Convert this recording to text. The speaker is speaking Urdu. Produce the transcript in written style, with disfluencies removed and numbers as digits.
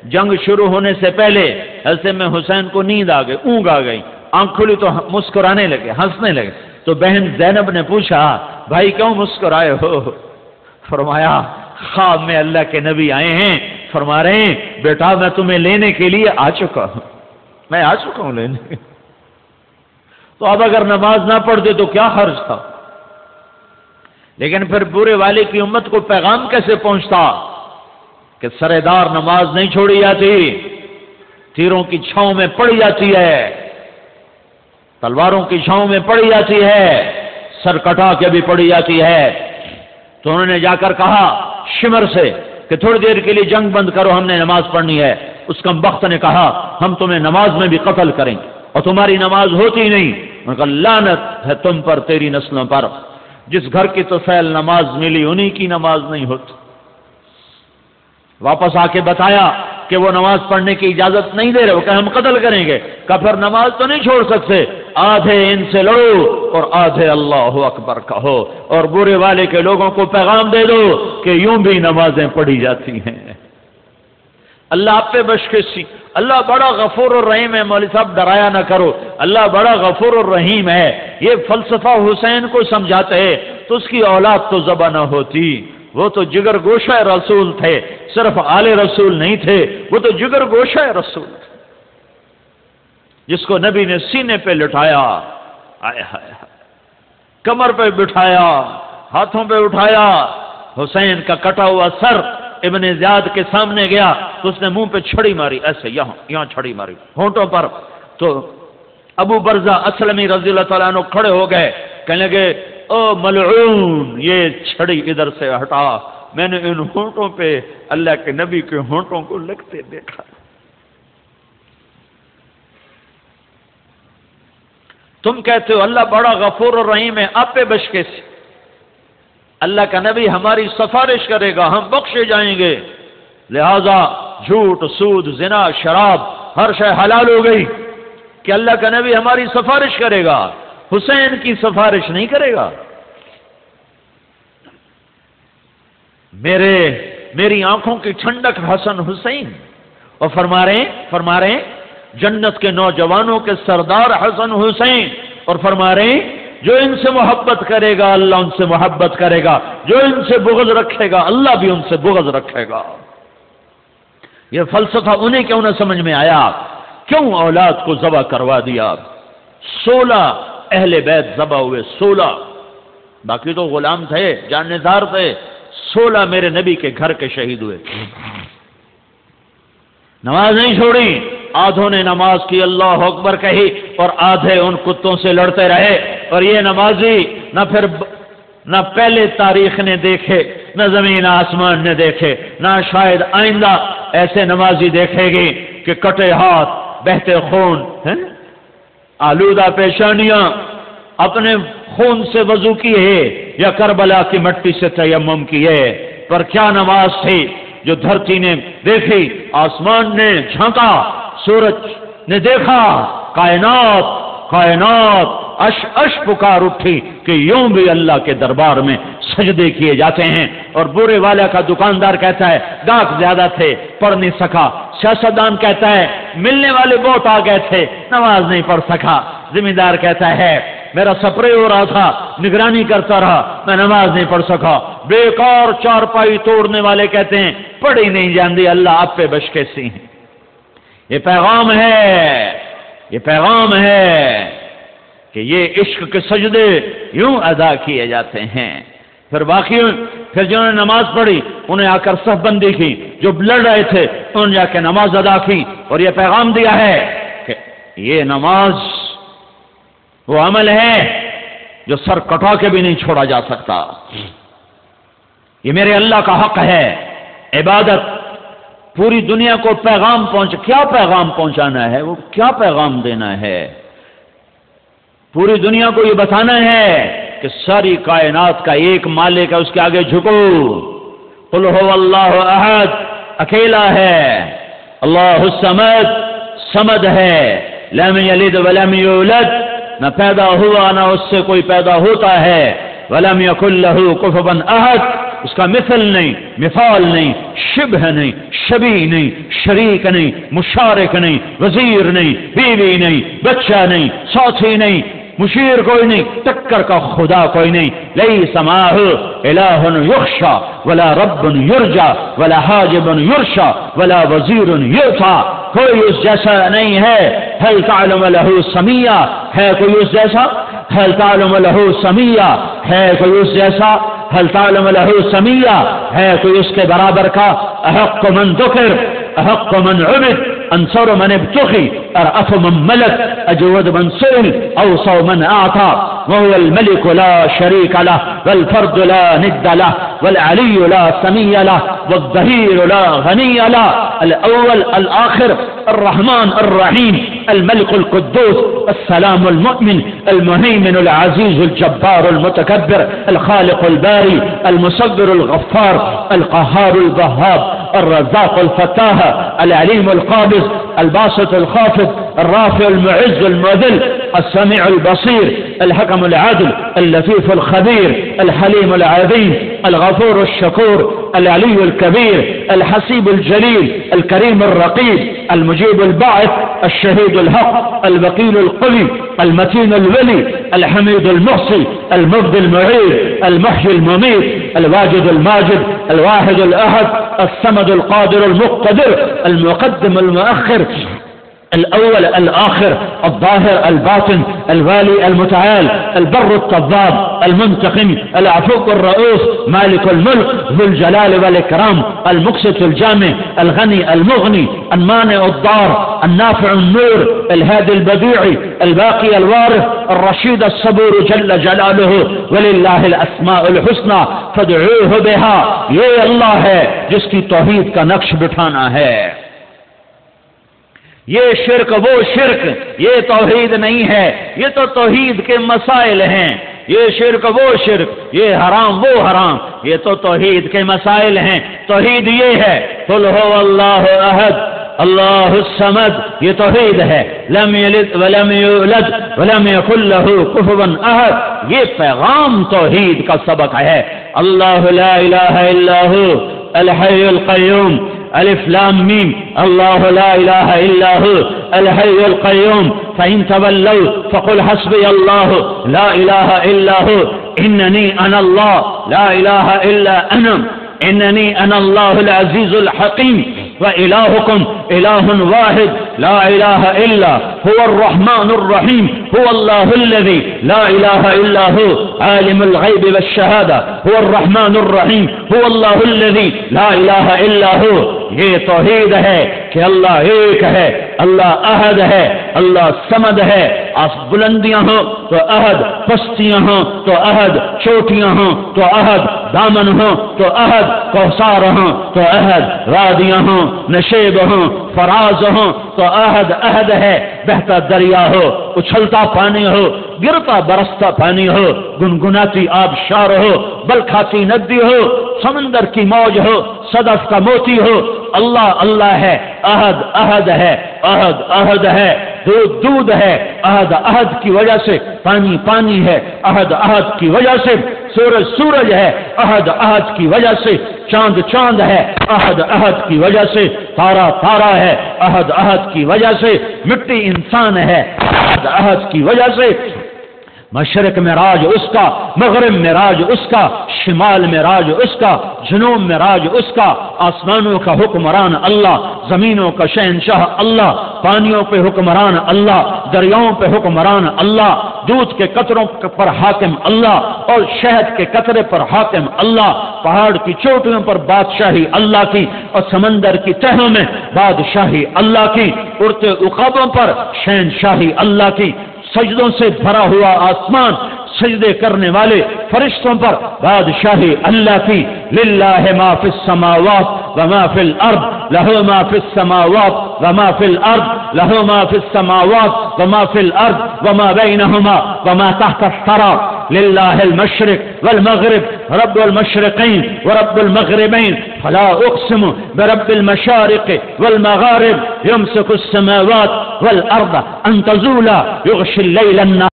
جنگ شروع ہونے سے پہلے حضرت میں حسین کو نیند آ گئی، اونگ آ گئی، آنکھ کھلی تو مسکرانے لگے، ہنسنے لگے۔ تو بہن زینب نے پوچھا بھائی کیوں مسکرائے ہو؟ فرمایا خواب میں اللہ کے نبی آئے ہیں، فرما رہے ہیں بیٹا میں تمہیں لینے کے لیے آ چکا ہوں، میں آ چکا ہوں لینے۔ تو اب اگر نماز نہ پڑھتے تو کیا حرج تھا؟ لیکن پھر برے والے کی امت کو پیغام کیسے پہنچتا کہ سردار نماز نہیں چھوڑی جاتی، تیروں کی چھاؤں میں پڑی جاتی ہے، تلواروں کی چھاؤں میں پڑی جاتی ہے، سر کٹا کے بھی پڑی جاتی ہے۔ تو انہوں نے جا کر کہا شمر سے کہ تھوڑی دیر کے لیے جنگ بند کرو، ہم نے نماز پڑھنی ہے۔ اس کم بخت نے کہا ہم تمہیں نماز میں بھی قتل کریں گے، اور تمہاری نماز ہوتی نہیں۔ انہوں نے کہا لعنت ہے تم پر، تیری نسلوں پر، جس گھر کی تو فعل نماز ملی انہی کی نماز نہیں ہوتی۔ واپس آ کے بتایا کہ وہ نماز پڑھنے کی اجازت نہیں دے رہے، وہ کہ ہم قتل کریں گے۔ کہ پھر نماز تو نہیں چھوڑ سکتے، آدھے ان سے لڑو اور آدھے اللہ اکبر کہو، اور برے والے کے لوگوں کو پیغام دے دو کہ یوں بھی نمازیں پڑھی جاتی ہیں۔ اللہ آپ پہ بشکشی، اللہ بڑا غفور الرحیم ہے۔ مولوی صاحب ڈرایا نہ کرو، اللہ بڑا غفور الرحیم ہے۔ یہ فلسفہ حسین کو سمجھاتے ہیں تو اس کی اولاد تو ذبح نہ ہوتی، وہ تو جگر گوشہ رسول تھے، صرف آل رسول نہیں تھے، وہ تو جگر گوشہ رسول تھے، جس کو نبی نے سینے پہ لٹایا، آئے ہائے کمر پہ بٹھایا، ہاتھوں پہ اٹھایا، حسین کا کٹا ہوا سر ابن زیاد کے سامنے گیا تو اس نے منہ پہ چھڑی ماری، ایسے یہاں چھڑی ماری ہونٹوں پر۔ تو ابو برزہ اسلمی رضی اللہ تعالیٰ عنہ کھڑے ہو گئے، کہنے لگے او ملعون یہ چھڑی ادھر سے ہٹا، میں نے ان ہونٹوں پہ اللہ کے نبی کے ہونٹوں کو لگتے دیکھا۔ تم کہتے ہو اللہ بڑا غفور الرحیم ہے، آپ پہ بشکش، اللہ کا نبی ہماری سفارش کرے گا، ہم بخشے جائیں گے، لہذا جھوٹ، سود، زنا، شراب ہر شے حلال ہو گئی کہ اللہ کا نبی ہماری سفارش کرے گا، حسین کی سفارش نہیں کرے گا۔ میری آنکھوں کی ٹھنڈک حسن حسین، اور فرما رہے ہیں جنت کے نوجوانوں کے سردار حسن حسین، اور فرما رہے ہیں جو ان سے محبت کرے گا اللہ ان سے محبت کرے گا، جو ان سے بغض رکھے گا اللہ بھی ان سے بغض رکھے گا۔ یہ فلسفہ انہیں کیوں نہ سمجھ میں آیا؟ کیوں اولاد کو ذبح کروا دیا؟ 16 اہل بیت ذبح ہوئے، 16، باقی تو غلام تھے، جانبدار تھے، 16 میرے نبی کے گھر کے شہید ہوئے۔ نماز نہیں چھوڑی، آدھوں نے نماز کی اللہ اکبر کہی اور آدھے ان کتوں سے لڑتے رہے۔ اور یہ نمازی نہ پہلے تاریخ نے دیکھے، نہ زمین آسمان نے دیکھے، نہ شاید آئندہ ایسے نمازی دیکھے گی کہ کٹے ہاتھ، بہتے خون، آلودہ پیشانیاں، اپنے خون سے وضو کیے یا کربلا کی مٹی سے تیمم کیے۔ پر کیا نماز تھی جو دھرتی نے دیکھی، آسمان نے جھانکا، سورج نے دیکھا، کائنات اش پکار اٹھی کہ یوں بھی اللہ کے دربار میں سجدے کیے جاتے ہیں۔ اور برے والا کا دکاندار کہتا ہے گاہک زیادہ تھے پڑھ نہیں سکا، سیاستدان کہتا ہے ملنے والے بہت آ گئے تھے نماز نہیں پڑھ سکا، ذمہ دار کہتا ہے میرا سپرے ہو رہا تھا نگرانی کرتا رہا میں نماز نہیں پڑھ سکا، بیکار چارپائی توڑنے والے کہتے ہیں پڑھی نہیں جاندی اللہ آپ پہ بشکیسی ہیں۔ یہ پیغام ہے کہ یہ عشق کے سجدے یوں ادا کیے جاتے ہیں۔ پھر جنہوں نے نماز پڑھی انہیں آ کر صف بندی کی، جو لڑ رہے تھے انہوں نے جا کے نماز ادا کی، اور یہ پیغام دیا ہے کہ یہ نماز وہ عمل ہے جو سر کٹا کے بھی نہیں چھوڑا جا سکتا، یہ میرے اللہ کا حق ہے۔ عبادت پوری دنیا کو پیغام کیا پیغام پہنچانا ہے، وہ کیا پیغام دینا ہے؟ پوری دنیا کو یہ بتانا ہے کہ ساری کائنات کا ایک مالک ہے، اس کے آگے جھکو، قل هو اللہ احد، اکیلا ہے، اللہ الصمد، صمد ہے، لم یلد ولم یولد، نہ پیدا ہوا نہ اس سے کوئی پیدا ہوتا ہے، ولم یکن لہ کفوا احد، اس کا مثل نہیں، مثال نہیں، شبہ نہیں، شبیہ نہیں، شریک نہیں، مشارک نہیں، وزیر نہیں، بیوی نہیں، بچہ نہیں، ساتھی نہیں، مشیر کوئی نہیں، ٹکر کا خدا کوئی نہیں. لیس معہ الہ یخشا ولا رب یرجا ولا حاجب یرشا ولا وزیر یؤتى. کوئی اس جیسا نہیں ہے. هل تعلم له سمیہ، ہے کوئی اس جیسا؟ هل تعلم له سمیہ، ہے کوئی اس جیسا؟ هل تعلم له سمیہ، ہے کوئی اس کے برابر کا؟ احق من ذکر، احق من عبد، انصر من ابتغي، ارأف من ملك، اجود من سئل، اوصى من اعطى. وهو الملك لا شريك له والفرد لا ند له والعلي لا سمي له والظهير لا غني له. الاول الاخر، الرحمن الرحيم، الملك القدوس، السلام المؤمن، المهيمن العزيز الجبار المتكبر، الخالق الباري، المصور الغفار، القهار الوهاب، الرزاق الفتاح، العليم القابض، الباسط الخافض، الرافع المعز المذل، السميع البصير، الحكم العدل، اللطيف الخبير، الحليم العظيم، الغفور الشكور، العلي الكبير، الحسيب الجليل، الكريم الرقيب، المجيب الباعث، الشهيد الحق، الوكيل القوي، المتين الولي، الحميد المحصي، المبدي المعيد، المحيي المميت، الواجد الماجد، الواحد الأحد، الصمد القادر المقتدر، المقدم المؤخر، الأول الآخر، الظاهر الباطن، الوالي المتعال، البر التواب، المنتقم، العفو الرؤوف، مالك الملك، ذو الجلال والإكرام، المقسط الجامع، الغني المغني، المانع الضار، النافع النور، الهادي البديع، الباقي الوارث، الرشيد الصبور جل جلاله. وللہ الاسماء الحسنى فادعوه بها. یہ اللہ ہے جس کی توحید کا نقش بٹھانا ہے. یہ شرک وہ شرک، یہ توحید نہیں ہے. یہ تو توحید کے مسائل ہیں. یہ شرک وہ شرک، یہ حرام وہ حرام، یہ تو توحید کے مسائل ہیں. توحید یہ ہے قل هو اللہ احد اللہ الصمد، یہ توحید ہے. لم یلد ولم یولد ولم یکن له کفوا احد، یہ پیغام توحید کا سبق ہے. اللہ لا الہ الا هو الحی القیوم، الف لام میم، اللہ لا الہ الا هو الحی القیوم. فإن تولوا فقل حسبي الله لا إله إلا هو إنني أنا الله لا إله إلا أنا إنني أنا الله العزيز الحكيم. وإلهكم إله واحد لا إله إلا هو الرحمن الرحيم. هو الله الذي لا إله إلا هو عالم الغيب والشهادة. هو الرحمن الرحيم. هو الله الذي لا إله إلا هو. یہ توحید ہے کہ اللہ ایک ہے، اللہ احد ہے، اللہ صمد ہے. بلندیاں ہوں تو احد، پستیاں ہوں تو احد، چوٹیاں ہوں تو احد، دامن ہوں تو احد، کوثر ہوں تو احد، وادیاں ہوں، نشیب ہوں، فراز ہوں تو احد احد ہے. بہتا دریا ہو، اچھلتا پانی ہو، گرتا برستا پانی ہو، گنگناتی آبشار ہو، بلکھاتی ندی ہو، سمندر کی موج ہو، صدف کا موتی ہو، اللہ اللہ ہے. احد احد ہے، احد احد ہے. دودھ دودھ ہے، احد احد کی وجہ سے. پانی پانی ہے، احد احد کی وجہ سے. سورج سورج ہے، احد احد کی وجہ سے. چاند چاند ہے، احد احد کی وجہ سے. تارا تارا ہے، احد احد کی وجہ سے. مٹی انسان ہے، احد احد کی وجہ سے. مشرق میں راج اس کا، مغرب میں راج اس کا، شمال میں راج اس کا، جنوب میں راج اس کا. آسمانوں کا حکمران اللہ، زمینوں کا شہنشاہ اللہ، پانیوں پہ حکمران اللہ، دریاؤں پہ حکمران اللہ، دودھ کے قطروں پر حاکم اللہ اور شہد کے قطرے پر حاکم اللہ. پہاڑ کی چوٹیوں پر بادشاہی اللہ کی اور سمندر کی تہوں میں بادشاہی اللہ کی. اڑتے عقابوں پر شہنشاہی اللہ کی. سجدوں سے بھرا ہوا آسمان، سجدے کرنے والے فرشتوں پر بادشاہی اللہ کی. للہ ما فی السماوات وما فی الارض، لہ ما فی السماوات وما فی الارض، لہ ما فی السماوات وما فی الارض وما بینہما وما تحت الثری. للہ المشرق والمغرب، رب المشرقین ورب المغربین. فلا اقسم برب المشارق والمغارب، يمسك السماوات والارض ان تزولا، يغشي الليل النهار